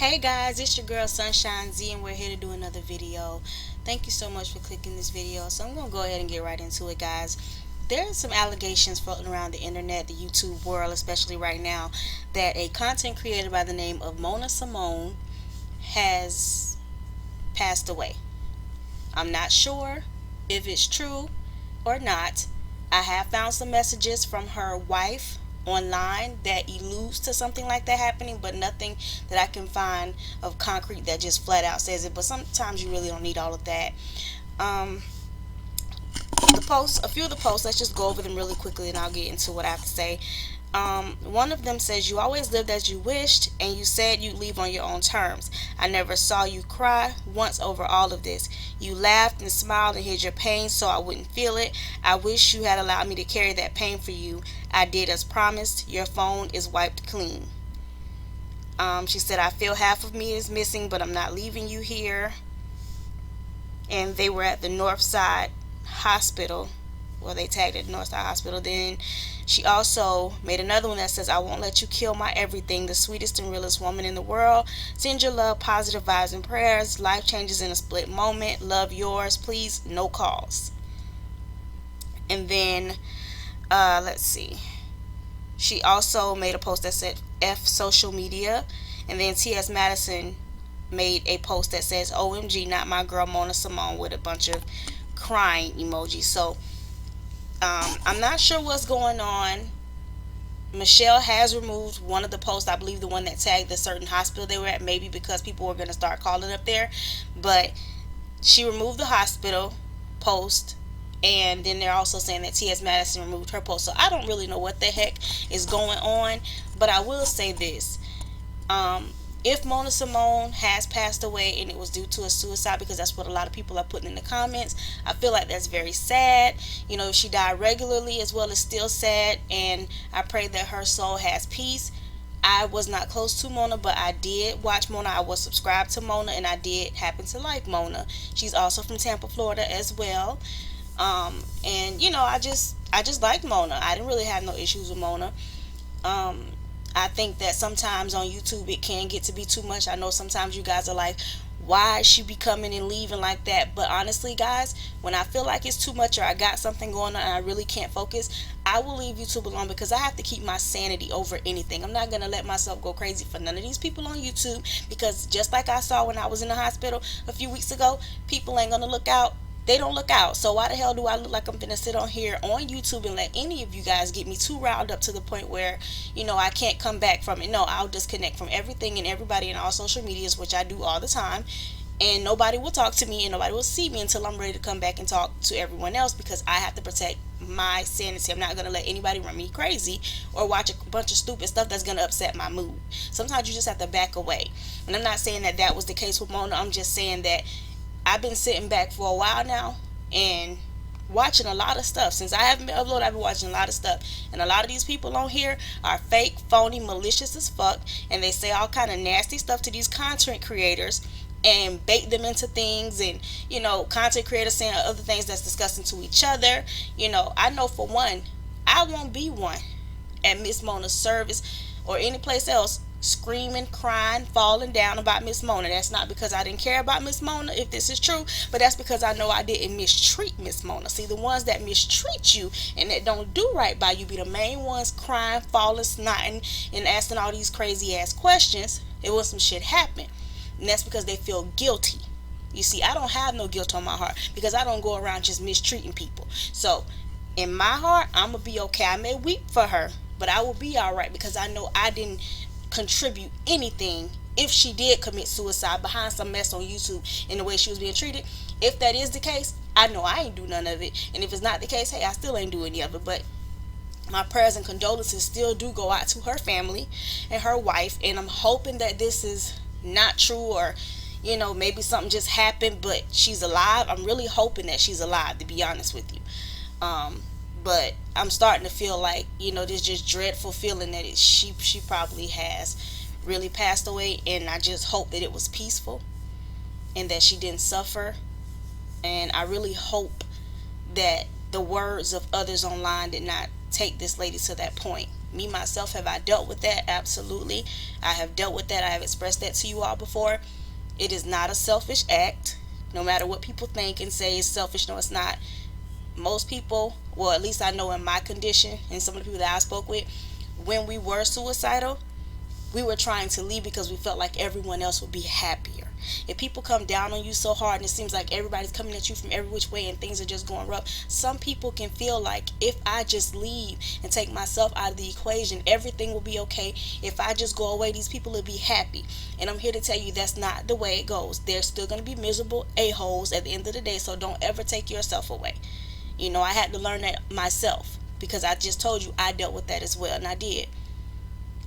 Hey guys, it's your girl Sunshine Z and we're here to do another video. Thank you so much for clicking this video. So I'm going to go ahead and get right into it, guys. There are some allegations floating around the internet, the YouTube world, especially right now, that a content creator by the name of Symone has passed away. I'm not sure if it's true or not. I have found some messages from her wife online that alludes to something like that happening, but nothing that I can find of concrete that just flat out says it. But sometimes you really don't need all of that. Um, a few of the posts, let's just go over them really quickly and I'll get into what I have to say. One of them says, "You always lived as you wished, and you said you'd leave on your own terms. I never saw you cry once over all of this. You laughed and smiled and hid your pain so I wouldn't feel it. I wish you had allowed me to carry that pain for you. I did as promised. Your phone is wiped clean." She said, "I feel half of me is missing, but I'm not leaving you here." And they were at the Northside Hospital. Well, they tagged it Northside Hospital. Then she also made another one that says, "I won't let you kill my everything, the sweetest and realest woman in the world. Send your love, positive vibes, and prayers. Life changes in a split moment. Love, yours. Please, no calls." And then, let's see. She also made a post that said, "F social media." And then T.S. Madison made a post that says, "OMG, not my girl Symone," with a bunch of crying emojis. So, I'm not sure what's going on. Michelle has removed one of the posts, I believe the one that tagged the certain hospital they were at, maybe because people were going to start calling up there. But she removed the hospital post, and then they're also saying that T.S. Madison removed her post. So I don't really know what the heck is going on, but I will say this. If Symone has passed away and it was due to a suicide, because that's what a lot of people are putting in the comments, I feel like that's very sad. You know, if she died regularly as well, it's still sad, and I pray that her soul has peace. I was not close to Mona, but I did watch Mona. I was subscribed to Mona, and I did happen to like Mona. She's also from Tampa, Florida as well. And you know, I just liked Mona. I didn't really have no issues with Mona. Um, I think that sometimes on YouTube it can get to be too much. I know sometimes you guys are like, "Why is she be coming and leaving like that?" But honestly, guys, when I feel like it's too much or I got something going on and I really can't focus, I will leave YouTube alone, because I have to keep my sanity over anything. I'm not going to let myself go crazy for none of these people on YouTube, because just like I saw when I was in the hospital a few weeks ago, people ain't going to look out. They don't look out. So why the hell do I look like I'm gonna sit on here on YouTube and let any of you guys get me too riled up to the point where, I can't come back from it? No, I'll disconnect from everything and everybody in all social medias, which I do all the time, and nobody will talk to me and nobody will see me until I'm ready to come back and talk to everyone else, because I have to protect my sanity. I'm not gonna let anybody run me crazy or watch a bunch of stupid stuff that's gonna upset my mood. Sometimes you just have to back away. And I'm not saying that that was the case with Mona. I'm just saying that I've been sitting back for a while now and watching a lot of stuff. Since I haven't been uploaded, I've been watching a lot of stuff. And a lot of these people on here are fake, phony, malicious as fuck. And they say all kind of nasty stuff to these content creators and bait them into things. And, content creators saying other things that's disgusting to each other. I know for one, I won't be one at Miss Mona's service or any place else screaming, crying, falling down about Miss Mona. That's not because I didn't care about Miss Mona, if this is true, but that's because I know I didn't mistreat Miss Mona. See, the ones that mistreat you and that don't do right by you be the main ones crying, falling, snotting, and asking all these crazy ass questions. It was some shit happened, and that's because they feel guilty. You see, I don't have no guilt on my heart, because I don't go around just mistreating people. So in my heart, I'm gonna be okay. I may weep for her, but I will be all right, because I know I didn't contribute anything if she did commit suicide behind some mess on YouTube in the way she was being treated. If that is the case, I know I ain't do none of it. And if it's not the case, hey, I still ain't do any of it. But my prayers and condolences still do go out to her family and her wife. And I'm hoping that this is not true, or maybe something just happened, but she's alive. I'm really hoping that she's alive, to be honest with you. But I'm starting to feel like, this just dreadful feeling that she probably has really passed away, and I just hope that it was peaceful and that she didn't suffer. And I really hope that the words of others online did not take this lady to that point. Me myself, have I dealt with that? Absolutely. I have dealt with that. I have expressed that to you all before. It is not a selfish act. No matter what people think and say it's selfish, no, it's not. Most people, well, at least I know in my condition and some of the people that I spoke with, when we were suicidal, we were trying to leave because we felt like everyone else would be happier. If people come down on you so hard and it seems like everybody's coming at you from every which way and things are just going rough, some people can feel like if I just leave and take myself out of the equation, everything will be okay. If I just go away, these people will be happy. And I'm here to tell you that's not the way it goes. They're still going to be miserable a-holes at the end of the day, so don't ever take yourself away. I had to learn that myself because I just told you I dealt with that as well, and I did.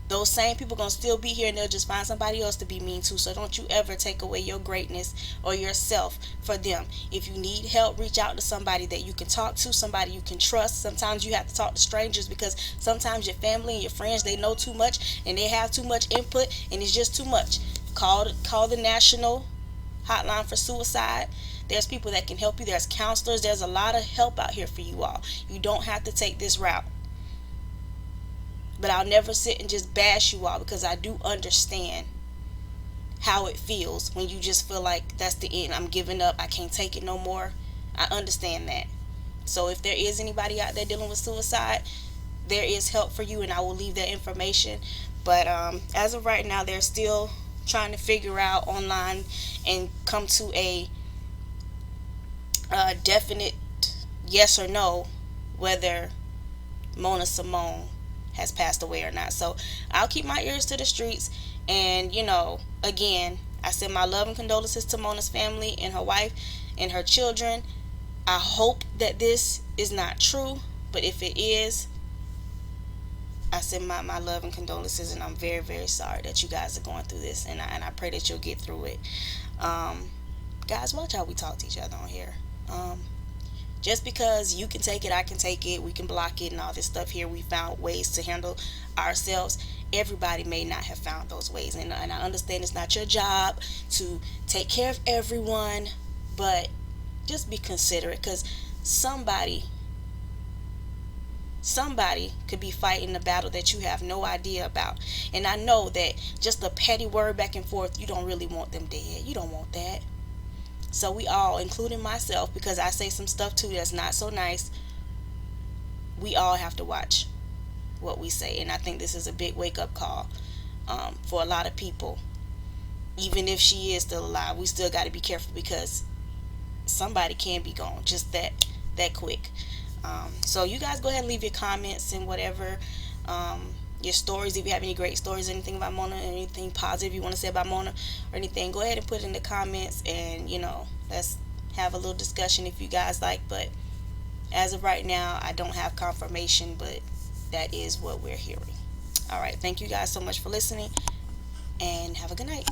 Those same people gonna still be here and they'll just find somebody else to be mean to. So don't you ever take away your greatness or yourself for them. If you need help, reach out to somebody that you can talk to, somebody you can trust. Sometimes you have to talk to strangers because sometimes your family and your friends, they know too much and they have too much input and it's just too much. Call the national hotline for suicide. There's people that can help you. There's counselors. There's a lot of help out here for you all. You don't have to take this route. But I'll never sit and just bash you all because I do understand how it feels when you just feel like that's the end. I'm giving up. I can't take it no more. I understand that. So if there is anybody out there dealing with suicide, there is help for you and I will leave that information. But as of right now, they're still trying to figure out online and come to a definite yes or no whether Mona Symone has passed away or not. So I'll keep my ears to the streets. And, again, I send my love and condolences to Mona's family and her wife and her children. I hope that this is not true, but if it is, I send my love and condolences, and I'm very, very sorry that you guys are going through this, and I pray that you'll get through it. Guys, watch how we talk to each other on here. Just because you can take it, I can take it, we can block it and all this stuff here, we found ways to handle ourselves. Everybody may not have found those ways. And I understand it's not your job to take care of everyone, but just be considerate because somebody could be fighting a battle that you have no idea about. And I know that just a petty word back and forth, you don't really want them dead. You don't want that. So we all, including myself, because I say some stuff too that's not so nice, we all have to watch what we say. And I think this is a big wake-up call for a lot of people. Even if she is still alive, we still got to be careful because somebody can be gone just that quick. So you guys go ahead and leave your comments and whatever, your stories. If you have any great stories, anything about Mona, anything positive you want to say about Mona or anything, go ahead and put it in the comments, and let's have a little discussion if you guys like. But as of right now, I don't have confirmation, but that is what we're hearing. All right, thank you guys so much for listening, and have a good night.